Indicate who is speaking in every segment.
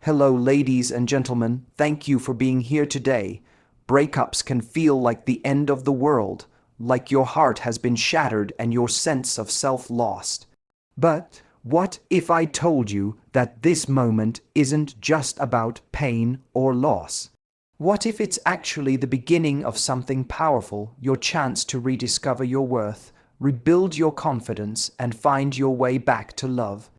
Speaker 1: Hello, ladies and gentlemen. Thank you for being here today. Breakups can feel like the end of the world, like your heart has been shattered and your sense of self lost. But what if I told you that this moment isn't just about pain or loss? What if it's actually the beginning of something powerful, your chance to rediscover your worth, rebuild your confidence, and find your way back to love?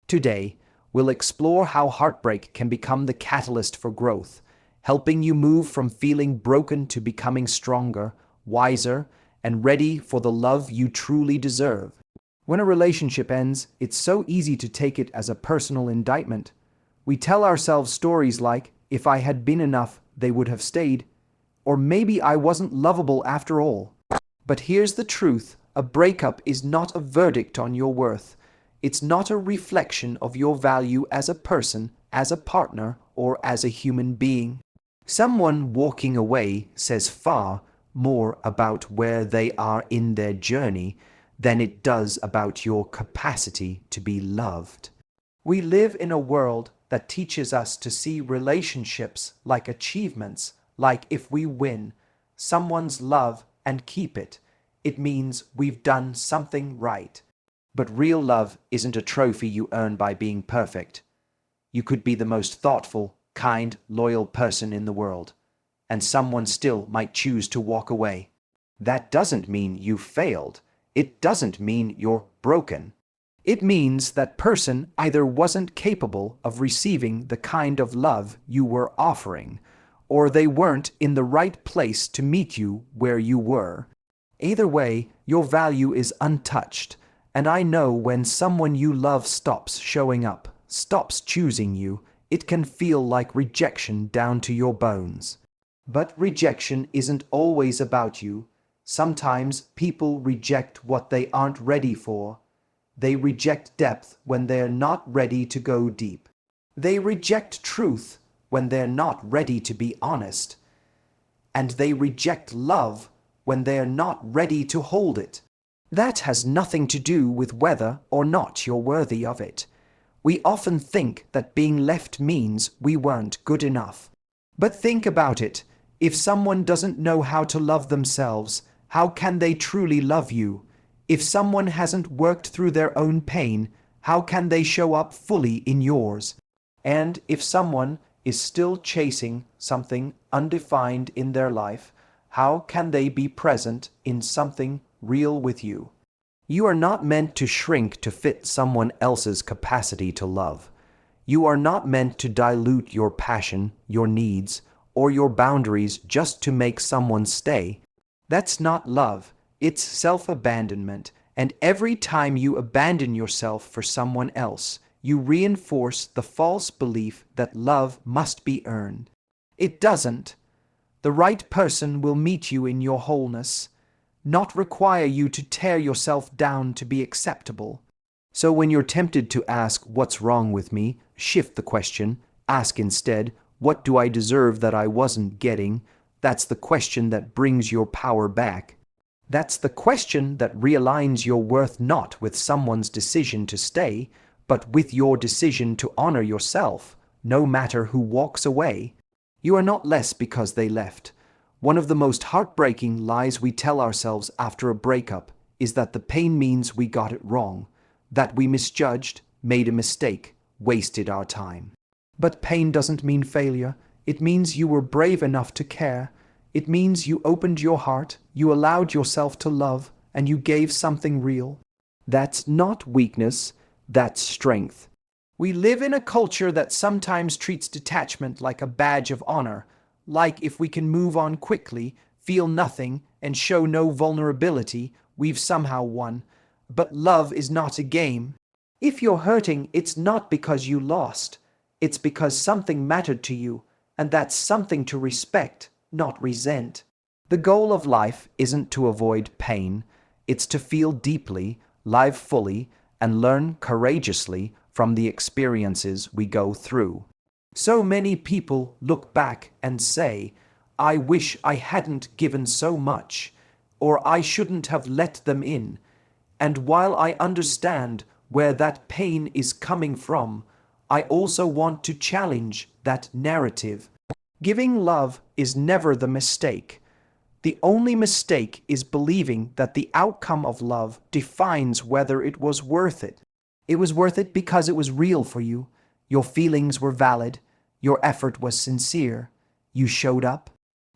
Speaker 1: Today, we'll explore how heartbreak can become the catalyst for growth, helping you move from feeling broken to becoming stronger, wiser, and ready for the love you truly deserve. When a relationship ends, it's so easy to take it as a personal indictment. We tell ourselves stories like, if I had been enough, they would have stayed, or maybe I wasn't lovable after all. But here's the truth, a breakup is not a verdict on your worth. It's not a reflection of your value as a person, as a partner, or as a human being. Someone walking away says far more about where they are in their journey than it does about your capacity to be loved. We live in a world that teaches us to see relationships like achievements, like if we win someone's love and keep it, it means we've done something right. But real love isn't a trophy you earn by being perfect. You could be the most thoughtful, kind, loyal person in the world, and someone still might choose to walk away. That doesn't mean you failed. It doesn't mean you're broken. It means that person either wasn't capable of receiving the kind of love you were offering, or they weren't in the right place to meet you where you were. Either way, your value is untouched. And I know when someone you love stops showing up, stops choosing you, it can feel like rejection down to your bones. But rejection isn't always about you. Sometimes people reject what they aren't ready for. They reject depth when they're not ready to go deep. They reject truth when they're not ready to be honest. And they reject love when they're not ready to hold it. That has nothing to do with whether or not you're worthy of it. We often think that being left means we weren't good enough. But think about it. If someone doesn't know how to love themselves, how can they truly love you? If someone hasn't worked through their own pain, how can they show up fully in yours? And if someone is still chasing something undefined in their life, how can they be present in something real with you? You are not meant to shrink to fit someone else's capacity to love. You are not meant to dilute your passion, your needs, or your boundaries just to make someone stay. That's not love. It's self-abandonment. And every time you abandon yourself for someone else, you reinforce the false belief that love must be earned. It doesn't. The right person will meet you in your wholeness, not require you to tear yourself down to be acceptable. So when you're tempted to ask, what's wrong with me? Shift the question. Ask instead, what do I deserve that I wasn't getting? That's the question that brings your power back. That's the question that realigns your worth not with someone's decision to stay, but with your decision to honor yourself, no matter who walks away. You are not less because they left. One of the most heartbreaking lies we tell ourselves after a breakup is that the pain means we got it wrong, that we misjudged, made a mistake, wasted our time. But pain doesn't mean failure. It means you were brave enough to care. It means you opened your heart, you allowed yourself to love, and you gave something real. That's not weakness, that's strength. We live in a culture that sometimes treats detachment like a badge of honor, like if we can move on quickly, feel nothing, and show no vulnerability, we've somehow won. But love is not a game. If you're hurting, it's not because you lost. It's because something mattered to you, and that's something to respect, not resent. The goal of life isn't to avoid pain. It's to feel deeply, live fully, and learn courageously from the experiences we go through. So many people look back and say, I wish I hadn't given so much, or I shouldn't have let them in. And while I understand where that pain is coming from, I also want to challenge that narrative. Giving love is never the mistake. The only mistake is believing that the outcome of love defines whether it was worth it. It was worth it because it was real for you. Your feelings were valid. Your effort was sincere. You showed up.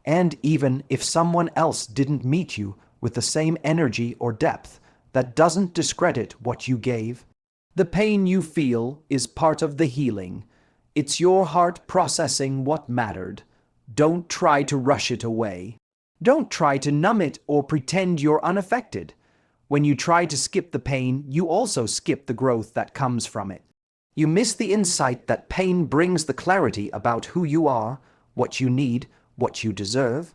Speaker 1: And even if someone else didn't meet you with the same energy or depth, that doesn't discredit what you gave. The pain you feel is part of the healing. It's your heart processing what mattered. Don't try to rush it away. Don't try to numb it or pretend you're unaffected. When you try to skip the pain, you also skip the growth that comes from it. You miss the insight that pain brings the clarity about who you are, what you need, what you deserve.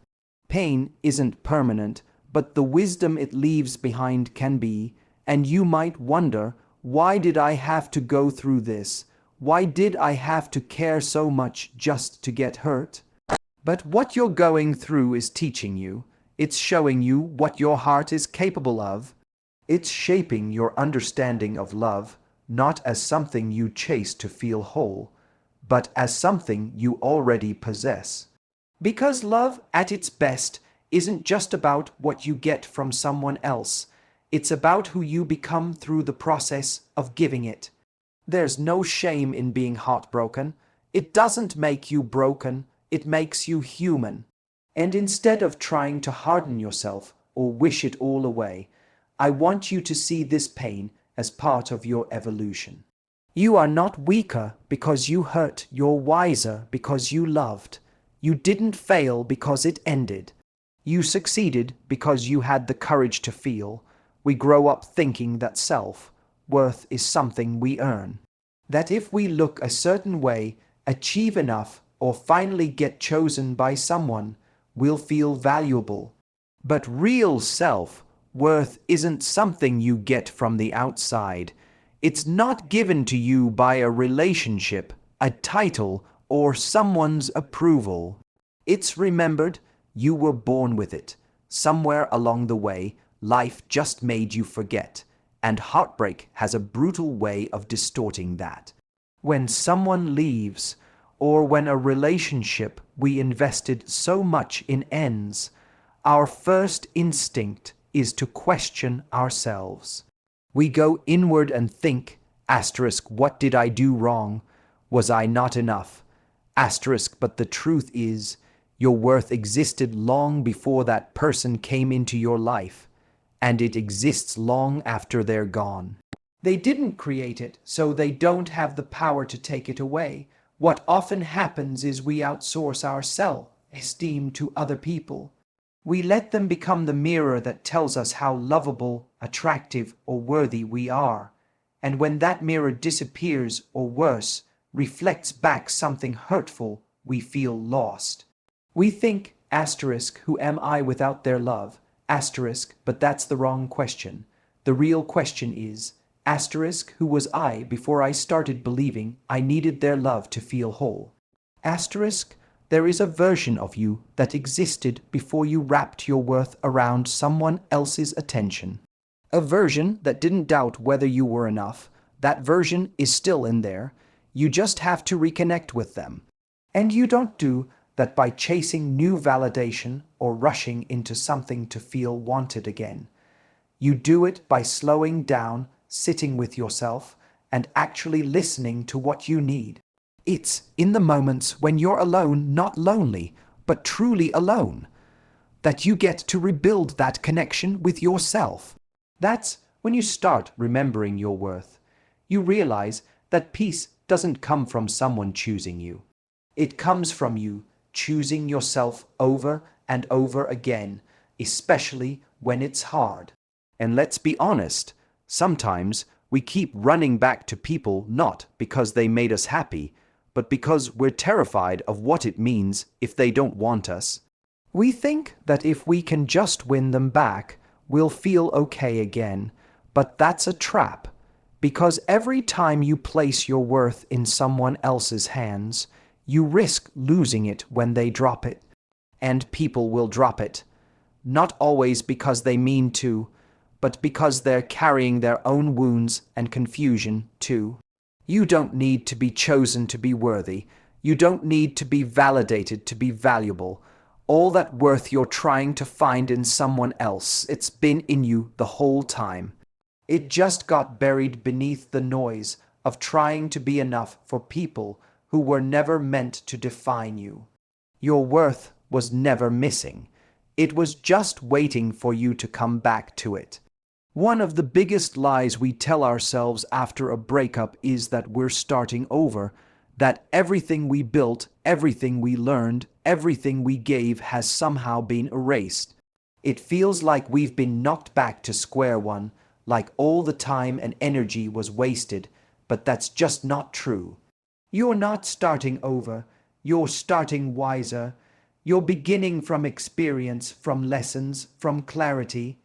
Speaker 1: Pain isn't permanent, but the wisdom it leaves behind can be, and you might wonder, why did I have to go through this? Why did I have to care so much just to get hurt? But what you're going through is teaching you. It's showing you what your heart is capable of. It's shaping your understanding of love, not as something you chase to feel whole, but as something you already possess. Because love, at its best, isn't just about what you get from someone else. It's about who you become through the process of giving it. There's no shame in being heartbroken. It doesn't make you broken. It makes you human. And instead of trying to harden yourself or wish it all away, I want you to see this pain as part of your evolution. You are not weaker because you hurt. You're wiser because you loved. You didn't fail because it ended. You succeeded because you had the courage to feel. We grow up thinking that self-worth is something we earn. That if we look a certain way, achieve enough, or finally get chosen by someone, we'll feel valuable. But real self-worth isn't something you get from the outside. It's not given to you by a relationship, a title, or someone's approval. It's remembered. You were born with it. Somewhere along the way, life just made you forget, and heartbreak has a brutal way of distorting that. When someone leaves, or when a relationship we invested so much in ends, our first instinct is to question ourselves. We go inward and think, asterisk, what did I do wrong? Was I not enough? Asterisk, but the truth is, your worth existed long before that person came into your life, and it exists long after they're gone. They didn't create it, so they don't have the power to take it away. What often happens is we outsource our self-esteem to other people. We let them become the mirror that tells us how lovable, attractive, or worthy we are. And when that mirror disappears, or worse, reflects back something hurtful, we feel lost. We think, asterisk, who am I without their love? Asterisk, but that's the wrong question. The real question is, asterisk, who was I before I started believing I needed their love to feel whole? Asterisk, there is a version of you that existed before you wrapped your worth around someone else's attention. A version that didn't doubt whether you were enough. That version is still in there. You just have to reconnect with them. And you don't do that by chasing new validation or rushing into something to feel wanted again. You do it by slowing down, sitting with yourself, and actually listening to what you need. It's in the moments when you're alone, not lonely, but truly alone, that you get to rebuild that connection with yourself. That's when you start remembering your worth. You realize that peace doesn't come from someone choosing you. It comes from you choosing yourself over and over again, especially when it's hard. And let's be honest, sometimes we keep running back to people not because they made us happy, but because we're terrified of what it means if they don't want us. We think that if we can just win them back, we'll feel okay again, but that's a trap, because every time you place your worth in someone else's hands, you risk losing it when they drop it. And people will drop it, not always because they mean to, but because they're carrying their own wounds and confusion too. You don't need to be chosen to be worthy. You don't need to be validated to be valuable. All that worth you're trying to find in someone else, it's been in you the whole time. It just got buried beneath the noise of trying to be enough for people who were never meant to define you. Your worth was never missing. It was just waiting for you to come back to it. One of the biggest lies we tell ourselves after a breakup is that we're starting over, that everything we built, everything we learned, everything we gave has somehow been erased. It feels like we've been knocked back to square one, like all the time and energy was wasted, but that's just not true. You're not starting over, you're starting wiser. You're beginning from experience, from lessons, from clarity.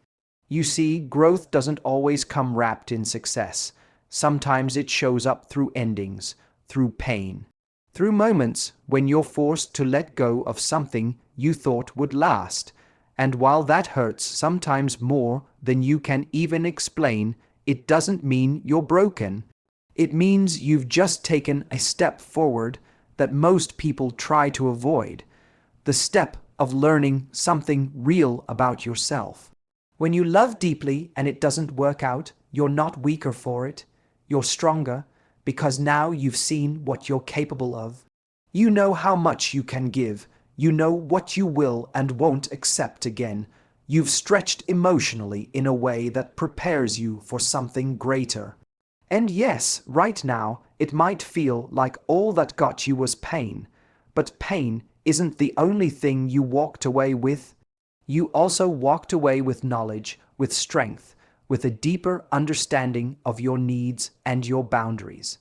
Speaker 1: You see, growth doesn't always come wrapped in success. Sometimes it shows up through endings, through pain, through moments when you're forced to let go of something you thought would last. And while that hurts sometimes more than you can even explain, it doesn't mean you're broken. It means you've just taken a step forward that most people try to avoid, the step of learning something real about yourself. When you love deeply and it doesn't work out, you're not weaker for it. You're stronger because now you've seen what you're capable of. You know how much you can give. You know what you will and won't accept again. You've stretched emotionally in a way that prepares you for something greater. And yes, right now, it might feel like all that got you was pain. But pain isn't the only thing you walked away with. You also walked away with knowledge, with strength, with a deeper understanding of your needs and your boundaries.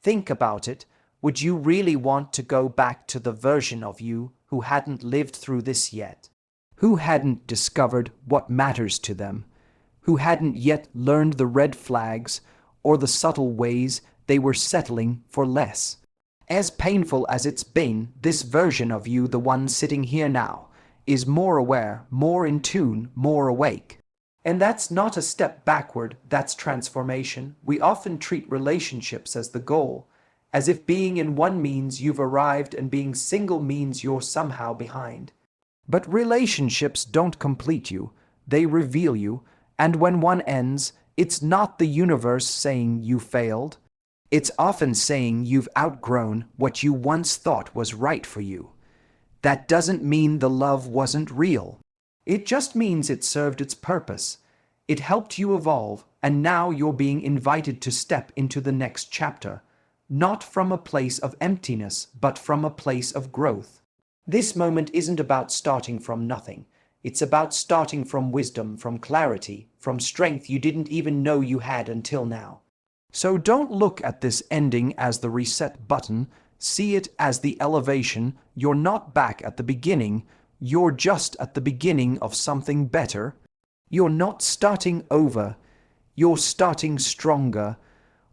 Speaker 1: Think about it. Would you really want to go back to the version of you who hadn't lived through this yet? Who hadn't discovered what matters to them? Who hadn't yet learned the red flags or the subtle ways they were settling for less? As painful as it's been, this version of you, the one sitting here now, is more aware, more in tune, more awake. And that's not a step backward, that's transformation. We often treat relationships as the goal, as if being in one means you've arrived and being single means you're somehow behind. But relationships don't complete you, they reveal you, and when one ends, it's not the universe saying you failed. It's often saying you've outgrown what you once thought was right for you. That doesn't mean the love wasn't real. It just means it served its purpose. It helped you evolve, and now you're being invited to step into the next chapter, not from a place of emptiness, but from a place of growth. This moment isn't about starting from nothing. It's about starting from wisdom, from clarity, from strength you didn't even know you had until now. So don't look at this ending as the reset button. See it as the elevation. You're not back at the beginning. You're just at the beginning of something better. You're not starting over. You're starting stronger.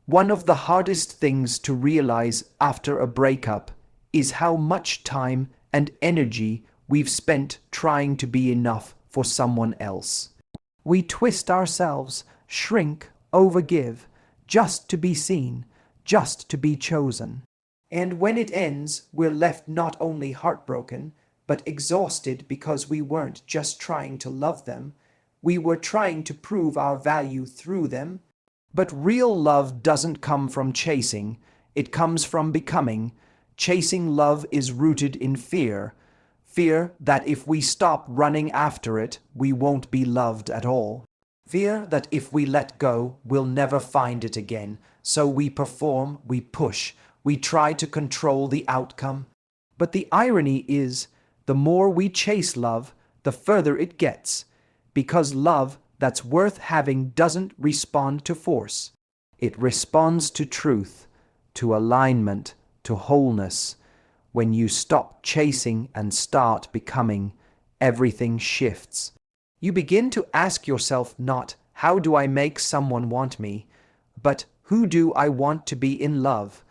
Speaker 1: One of the hardest things to realize after a breakup is how much time and energy we've spent trying to be enough for someone else. We twist ourselves, shrink, overgive, just to be seen, just to be chosen. And when it ends, we're left not only heartbroken, but exhausted because we weren't just trying to love them, we were trying to prove our value through them. But real love doesn't come from chasing, it comes from becoming. Chasing love is rooted in fear. Fear that if we stop running after it, we won't be loved at all. Fear that if we let go, we'll never find it again. So we perform, we push, we try to control the outcome. But the irony is, the more we chase love, the further it gets. Because love that's worth having doesn't respond to force. It responds to truth, to alignment, to wholeness. When you stop chasing and start becoming, everything shifts. You begin to ask yourself not, how do I make someone want me, but who do I want to be in love?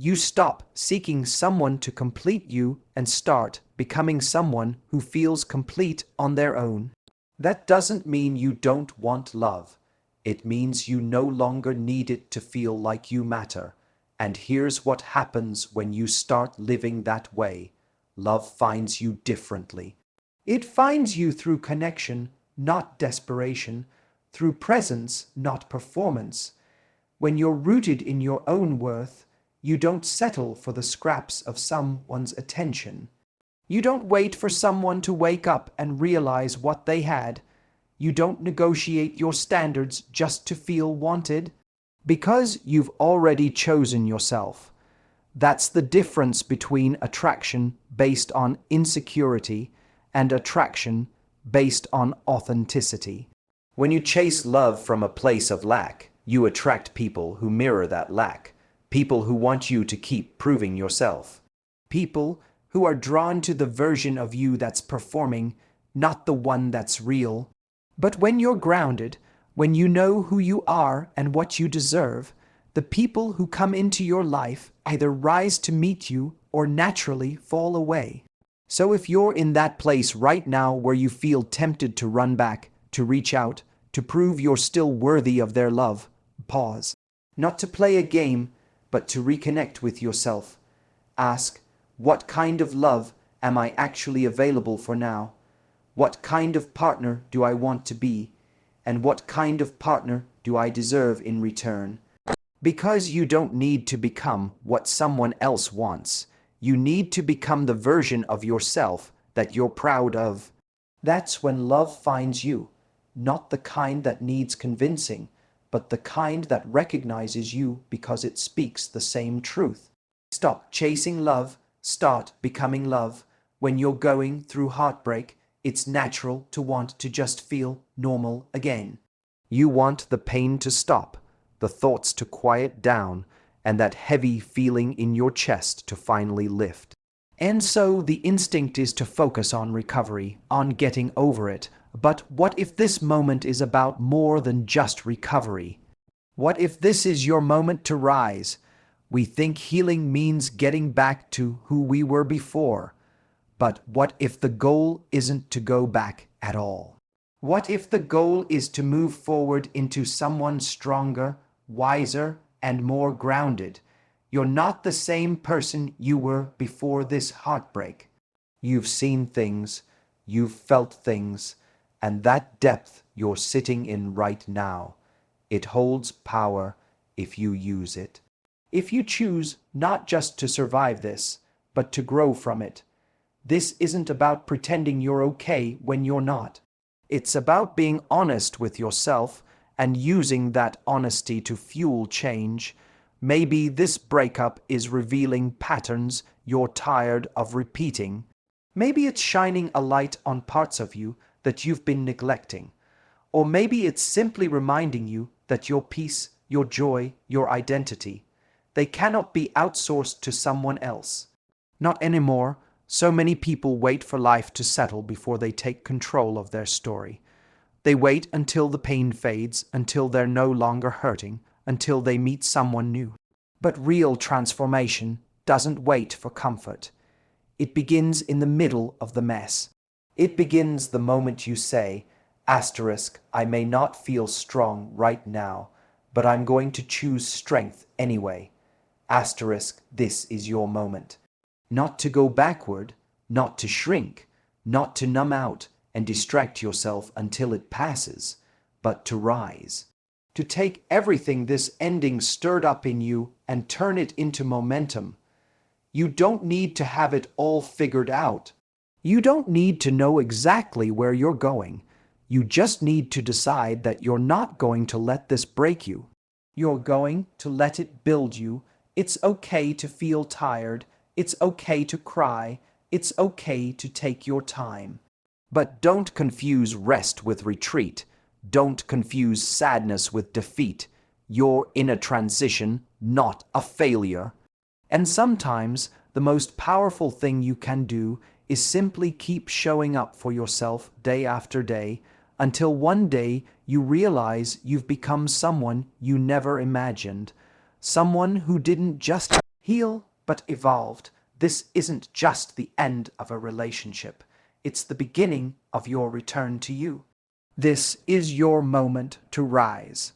Speaker 1: You stop seeking someone to complete you and start becoming someone who feels complete on their own. That doesn't mean you don't want love. It means you no longer need it to feel like you matter. And here's what happens when you start living that way. Love finds you differently. It finds you through connection, not desperation, through presence, not performance. When you're rooted in your own worth, you don't settle for the scraps of someone's attention. You don't wait for someone to wake up and realize what they had. You don't negotiate your standards just to feel wanted, because you've already chosen yourself. That's the difference between attraction based on insecurity and attraction based on authenticity. When you chase love from a place of lack, you attract people who mirror that lack, people who want you to keep proving yourself, people who are drawn to the version of you that's performing, not the one that's real. But when you're grounded, when you know who you are and what you deserve, the people who come into your life either rise to meet you or naturally fall away. So if you're in that place right now where you feel tempted to run back, to reach out, to prove you're still worthy of their love, pause. Not to play a game, but to reconnect with yourself. Ask, what kind of love am I actually available for now? What kind of partner do I want to be? And what kind of partner do I deserve in return? Because you don't need to become what someone else wants. You need to become the version of yourself that you're proud of. That's when love finds you, not the kind that needs convincing, but the kind that recognizes you because it speaks the same truth. Stop chasing love, start becoming love. When you're going through heartbreak, it's natural to want to just feel normal again. You want the pain to stop, the thoughts to quiet down, and that heavy feeling in your chest to finally lift. And so the instinct is to focus on recovery, on getting over it. But what if this moment is about more than just recovery? What if this is your moment to rise? We think healing means getting back to who we were before. But what if the goal isn't to go back at all? What if the goal is to move forward into someone stronger, wiser, and more grounded? You're not the same person you were before this heartbreak. You've seen things, you've felt things, and that depth you're sitting in right now, it holds power if you use it. If you choose not just to survive this, but to grow from it. This isn't about pretending you're okay when you're not. It's about being honest with yourself and using that honesty to fuel change. Maybe this breakup is revealing patterns you're tired of repeating. Maybe it's shining a light on parts of you that you've been neglecting. Or maybe it's simply reminding you that your peace, your joy, your identity, they cannot be outsourced to someone else. Not anymore. So many people wait for life to settle before they take control of their story. They wait until the pain fades, until they're no longer hurting, until they meet someone new. But real transformation doesn't wait for comfort. It begins in the middle of the mess. It begins the moment you say, I may not feel strong right now, but I'm going to choose strength anyway. This is your moment. Not to go backward, not to shrink, not to numb out and distract yourself until it passes, but to rise. To take everything this ending stirred up in you and turn it into momentum. You don't need to have it all figured out. You don't need to know exactly where you're going. You just need to decide that you're not going to let this break you. You're going to let it build you. It's okay to feel tired. It's okay to cry. It's okay to take your time. But don't confuse rest with retreat. Don't confuse sadness with defeat. You're in a transition, not a failure. And sometimes the most powerful thing you can do is simply keep showing up for yourself day after day until one day you realize you've become someone you never imagined. Someone who didn't just heal, but evolved. This isn't just the end of a relationship. It's the beginning of your return to you. This is your moment to rise.